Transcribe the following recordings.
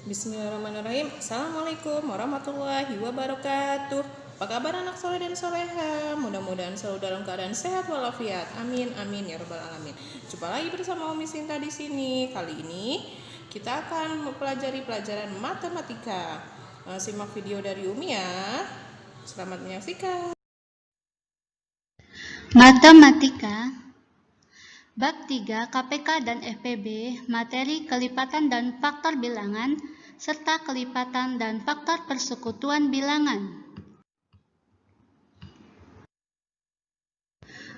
Bismillahirrahmanirrahim. Assalamualaikum warahmatullahi wabarakatuh. Apa kabar anak soleh dan soleha? Mudah-mudahan selalu dalam keadaan sehat walafiat. Amin amin ya rabbal alamin. Jumpa lagi bersama Umi Sinta di sini. Kali ini kita akan mempelajari pelajaran matematika. Simak video dari Umi ya. Selamat menyaksikan. Matematika Bab 3 KPK dan FPB, materi kelipatan dan faktor bilangan, serta kelipatan dan faktor persekutuan bilangan.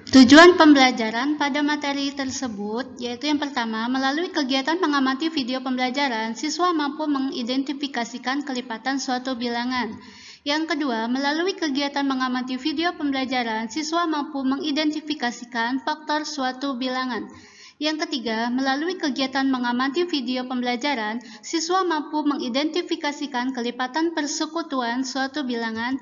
Tujuan pembelajaran pada materi tersebut yaitu yang pertama, melalui kegiatan mengamati video pembelajaran, siswa mampu mengidentifikasikan kelipatan suatu bilangan. Yang kedua, melalui kegiatan mengamati video pembelajaran, siswa mampu mengidentifikasikan faktor suatu bilangan. Yang ketiga, melalui kegiatan mengamati video pembelajaran, siswa mampu mengidentifikasikan kelipatan persekutuan suatu bilangan.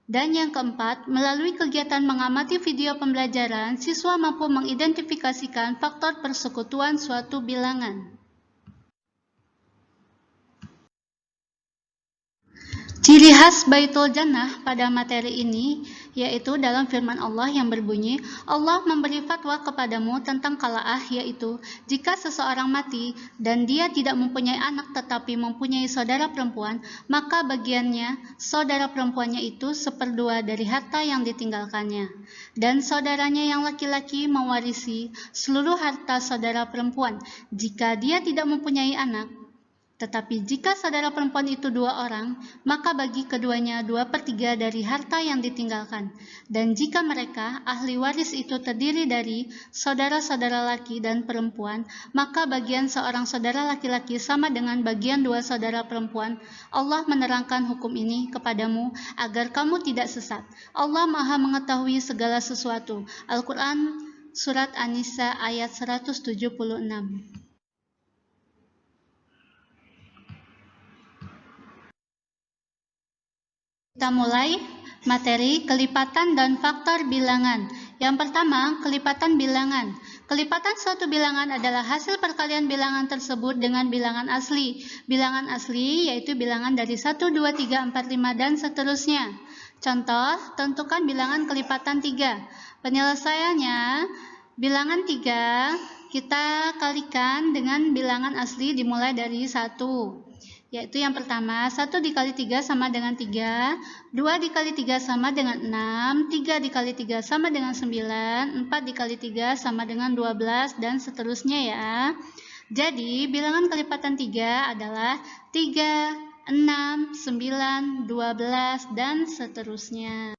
Dan yang keempat, melalui kegiatan mengamati video pembelajaran, siswa mampu mengidentifikasikan faktor persekutuan suatu bilangan. Ciri khas Baitul Jannah pada materi ini yaitu dalam firman Allah yang berbunyi, Allah memberi fatwa kepadamu tentang qalaah, yaitu jika seseorang mati dan dia tidak mempunyai anak tetapi mempunyai saudara perempuan, maka bagiannya saudara perempuannya itu 1/2 dari harta yang ditinggalkannya, dan saudaranya yang laki-laki mewarisi seluruh harta saudara perempuan jika dia tidak mempunyai anak. Tetapi jika saudara perempuan itu 2 orang, maka bagi keduanya 2/3 dari harta yang ditinggalkan. Dan jika mereka, ahli waris itu terdiri dari saudara-saudara laki dan perempuan, maka bagian seorang saudara laki-laki sama dengan bagian 2 saudara perempuan. Allah menerangkan hukum ini kepadamu agar kamu tidak sesat. Allah Maha mengetahui segala sesuatu. Al-Quran Surat An-Nisa ayat 176. Kita mulai materi kelipatan dan faktor bilangan. Yang pertama, kelipatan bilangan. Kelipatan suatu bilangan adalah hasil perkalian bilangan tersebut dengan bilangan asli. Bilangan asli yaitu bilangan dari 1, 2, 3, 4, 5, dan seterusnya. Contoh, tentukan bilangan kelipatan 3. Penyelesaiannya, bilangan 3 kita kalikan dengan bilangan asli dimulai dari 1. Yaitu yang pertama, 1 dikali 3 sama dengan 3, 2 dikali 3 sama dengan 6, 3 dikali 3 sama dengan 9, 4 dikali 3 sama dengan 12, dan seterusnya ya. Jadi, bilangan kelipatan 3 adalah 3, 6, 9, 12, dan seterusnya.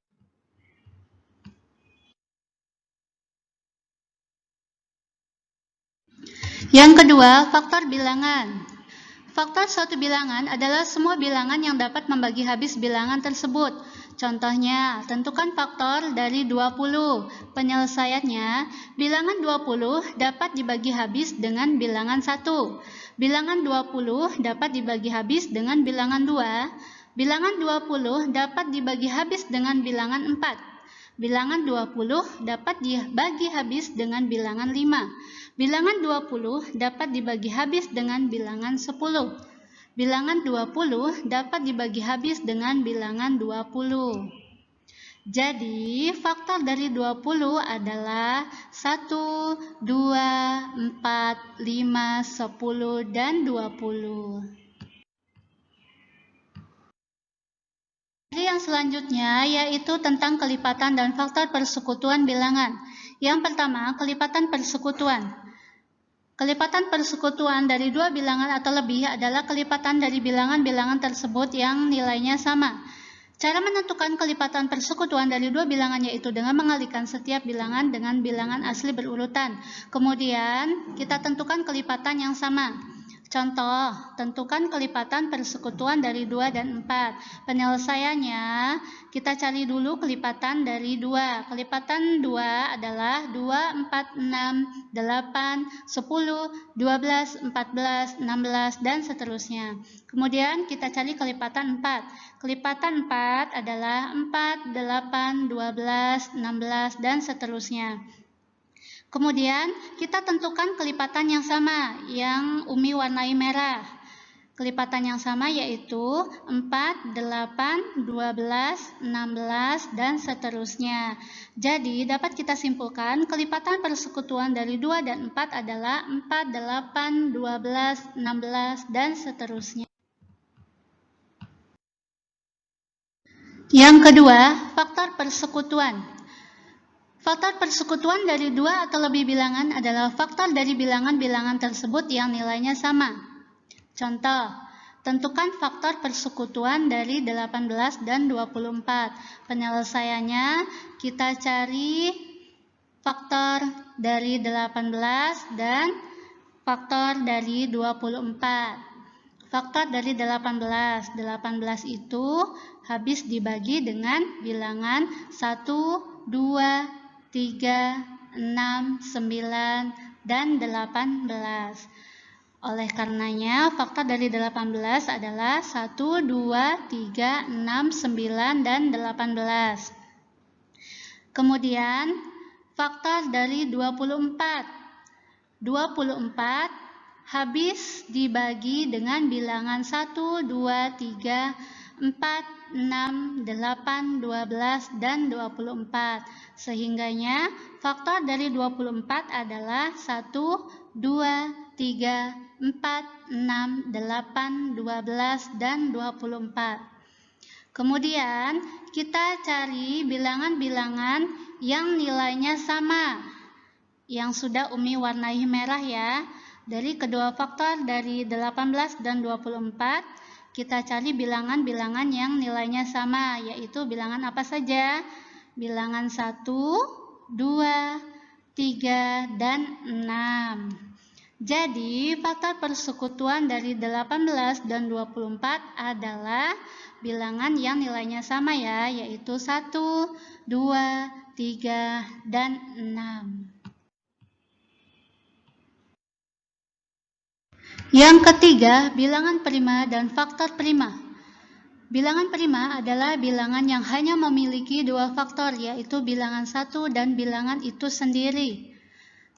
Yang kedua, faktor bilangan. Faktor suatu bilangan adalah semua bilangan yang dapat membagi habis bilangan tersebut. Contohnya, tentukan faktor dari 20. Penyelesaiannya, bilangan 20 dapat dibagi habis dengan bilangan 1. Bilangan 20 dapat dibagi habis dengan bilangan 2. Bilangan 20 dapat dibagi habis dengan bilangan 4. Bilangan 20 dapat dibagi habis dengan bilangan 5. Bilangan 20 dapat dibagi habis dengan bilangan 10. Bilangan 20 dapat dibagi habis dengan bilangan 20. Jadi, faktor dari 20 adalah 1, 2, 4, 5, 10, dan 20. Yang selanjutnya yaitu tentang kelipatan dan faktor persekutuan bilangan. Yang pertama, kelipatan persekutuan. Kelipatan persekutuan dari 2 bilangan atau lebih adalah kelipatan dari bilangan-bilangan tersebut yang nilainya sama. Cara menentukan kelipatan persekutuan dari 2 bilangan yaitu dengan mengalihkan setiap bilangan dengan bilangan asli berurutan. Kemudian, kita tentukan kelipatan yang sama. Contoh, tentukan kelipatan persekutuan dari 2 dan 4. Penyelesaiannya, kita cari dulu kelipatan dari 2. Kelipatan 2 adalah 2, 4, 6, 8, 10, 12, 14, 16, dan seterusnya. Kemudian kita cari kelipatan 4. Kelipatan 4 adalah 4, 8, 12, 16, dan seterusnya. Kemudian kita tentukan kelipatan yang sama, yang Umi warnai merah. Kelipatan yang sama yaitu 4, 8, 12, 16, dan seterusnya. Jadi dapat kita simpulkan kelipatan persekutuan dari 2 dan 4 adalah 4, 8, 12, 16, dan seterusnya. Yang kedua, faktor persekutuan. Faktor persekutuan dari 2 atau lebih bilangan adalah faktor dari bilangan-bilangan tersebut yang nilainya sama. Contoh, tentukan faktor persekutuan dari 18 dan 24. Penyelesaiannya, kita cari faktor dari 18 dan faktor dari 24. Faktor dari 18 itu habis dibagi dengan bilangan 1, 2, 3, 6, 9, dan 18. Oleh karenanya, faktor dari 18 adalah 1, 2, 3, 6, 9, dan 18. Kemudian, faktor dari 24. 24 habis dibagi dengan bilangan 1, 2, 3, 4, 6, 8, 12, dan 24. Sehingganya, faktor dari 24 adalah 1, 2, 3, 4, 6, 8, 12, dan 24. Kemudian, kita cari bilangan-bilangan yang nilainya sama, yang sudah Umi warnai merah ya. Dari kedua faktor dari 18 dan 24, kita cari bilangan-bilangan yang nilainya sama, yaitu bilangan apa saja? Bilangan 1, 2, 3, dan 6. Jadi, faktor persekutuan dari 18 dan 24 adalah bilangan yang nilainya sama ya, yaitu 1, 2, 3, dan 6. Yang ketiga, bilangan prima dan faktor prima. Bilangan prima adalah bilangan yang hanya memiliki 2 faktor, yaitu bilangan 1 dan bilangan itu sendiri.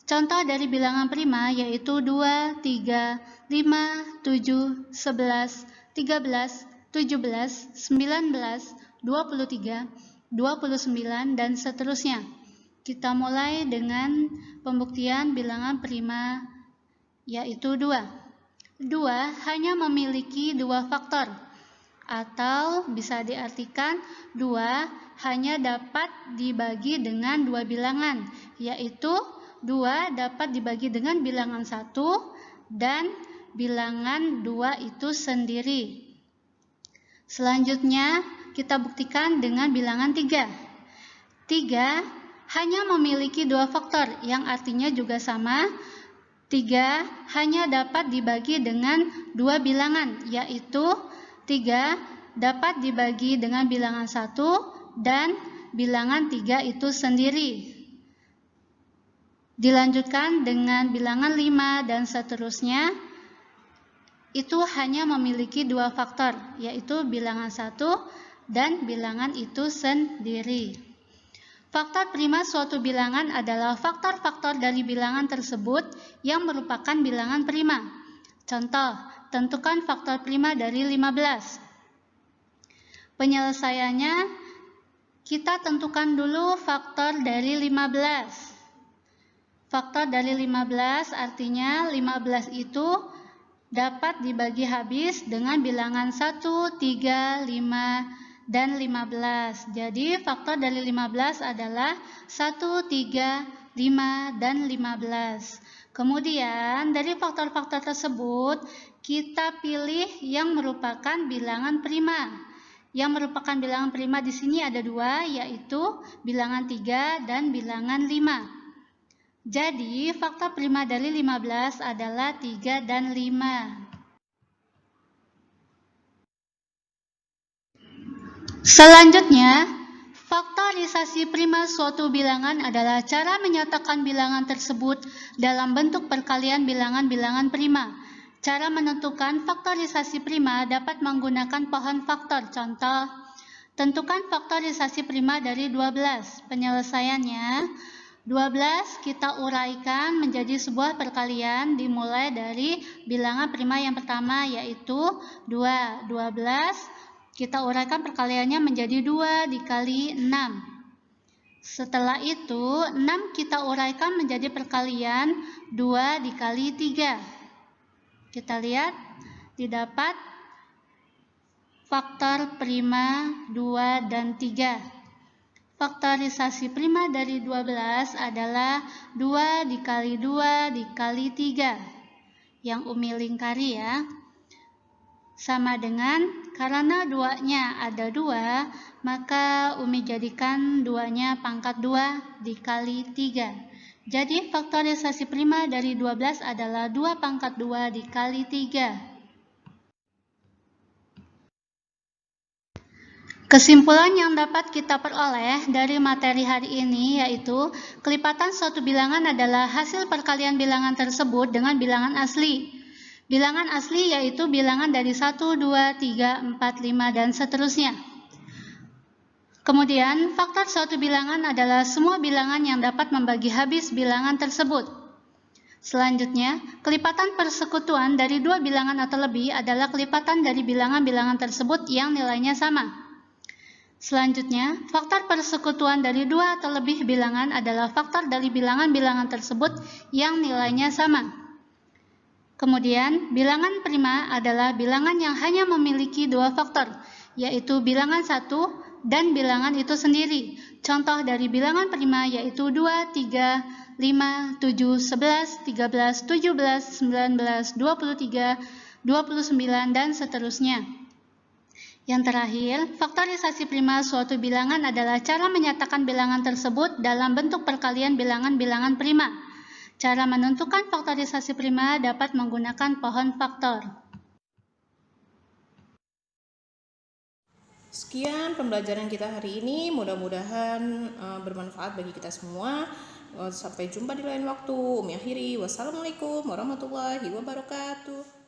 Contoh dari bilangan prima yaitu 2, 3, 5, 7, 11, 13, 17, 19, 23, 29, dan seterusnya. Kita mulai dengan pembuktian bilangan prima yaitu 2. 2 hanya memiliki 2 faktor, atau bisa diartikan 2 hanya dapat dibagi dengan 2 bilangan, yaitu 2 dapat dibagi dengan bilangan 1 dan bilangan 2 itu sendiri. Selanjutnya, kita buktikan dengan bilangan 3. 3 hanya memiliki 2 faktor, yang artinya juga sama. 3 hanya dapat dibagi dengan 2 bilangan, yaitu 3 dapat dibagi dengan bilangan 1 dan bilangan 3 itu sendiri. Dilanjutkan dengan bilangan 5 dan seterusnya, itu hanya memiliki 2 faktor, yaitu bilangan 1 dan bilangan itu sendiri. Faktor prima suatu bilangan adalah faktor-faktor dari bilangan tersebut yang merupakan bilangan prima. Contoh, tentukan faktor prima dari 15. Penyelesaiannya, kita tentukan dulu faktor dari 15. Faktor dari 15 artinya 15 itu dapat dibagi habis dengan bilangan 1, 3, 5, dan 15. Jadi faktor dari 15 adalah 1, 3, 5, dan 15. Kemudian dari faktor-faktor tersebut kita pilih yang merupakan bilangan prima. Yang merupakan bilangan prima di sini ada 2, yaitu bilangan 3 dan bilangan 5. Jadi, faktor prima dari 15 adalah 3 dan 5. Selanjutnya, faktorisasi prima suatu bilangan adalah cara menyatakan bilangan tersebut dalam bentuk perkalian bilangan-bilangan prima. Cara menentukan faktorisasi prima dapat menggunakan pohon faktor. Contoh, tentukan faktorisasi prima dari 12. Penyelesaiannya, 12 kita uraikan menjadi sebuah perkalian dimulai dari bilangan prima yang pertama yaitu 2. 12 kita uraikan perkaliannya menjadi 2 dikali 6. Setelah itu 6 kita uraikan menjadi perkalian 2 dikali 3. Kita lihat didapat faktor prima 2 dan 3. Faktorisasi prima dari 12 adalah 2 dikali 2 dikali 3. Yang Umi lingkari ya. Sama dengan karena 2-nya ada 2, maka Umi jadikan 2-nya pangkat 2 dikali 3. Jadi faktorisasi prima dari 12 adalah 2 pangkat 2 dikali 3. Kesimpulan yang dapat kita peroleh dari materi hari ini yaitu kelipatan suatu bilangan adalah hasil perkalian bilangan tersebut dengan bilangan asli. Bilangan asli yaitu bilangan dari 1, 2, 3, 4, 5, dan seterusnya. Kemudian, faktor suatu bilangan adalah semua bilangan yang dapat membagi habis bilangan tersebut. Selanjutnya, kelipatan persekutuan dari dua bilangan atau lebih adalah kelipatan dari bilangan-bilangan tersebut yang nilainya sama. Selanjutnya, faktor persekutuan dari dua atau lebih bilangan adalah faktor dari bilangan-bilangan tersebut yang nilainya sama. Kemudian, bilangan prima adalah bilangan yang hanya memiliki dua faktor, yaitu bilangan 1 dan bilangan itu sendiri. Contoh dari bilangan prima yaitu 2, 3, 5, 7, 11, 13, 17, 19, 23, 29, dan seterusnya. Yang terakhir, faktorisasi prima suatu bilangan adalah cara menyatakan bilangan tersebut dalam bentuk perkalian bilangan-bilangan prima. Cara menentukan faktorisasi prima dapat menggunakan pohon faktor. Sekian pembelajaran kita hari ini, mudah-mudahan bermanfaat bagi kita semua. Sampai jumpa di lain waktu. Umi akhiri, wassalamualaikum warahmatullahi wabarakatuh.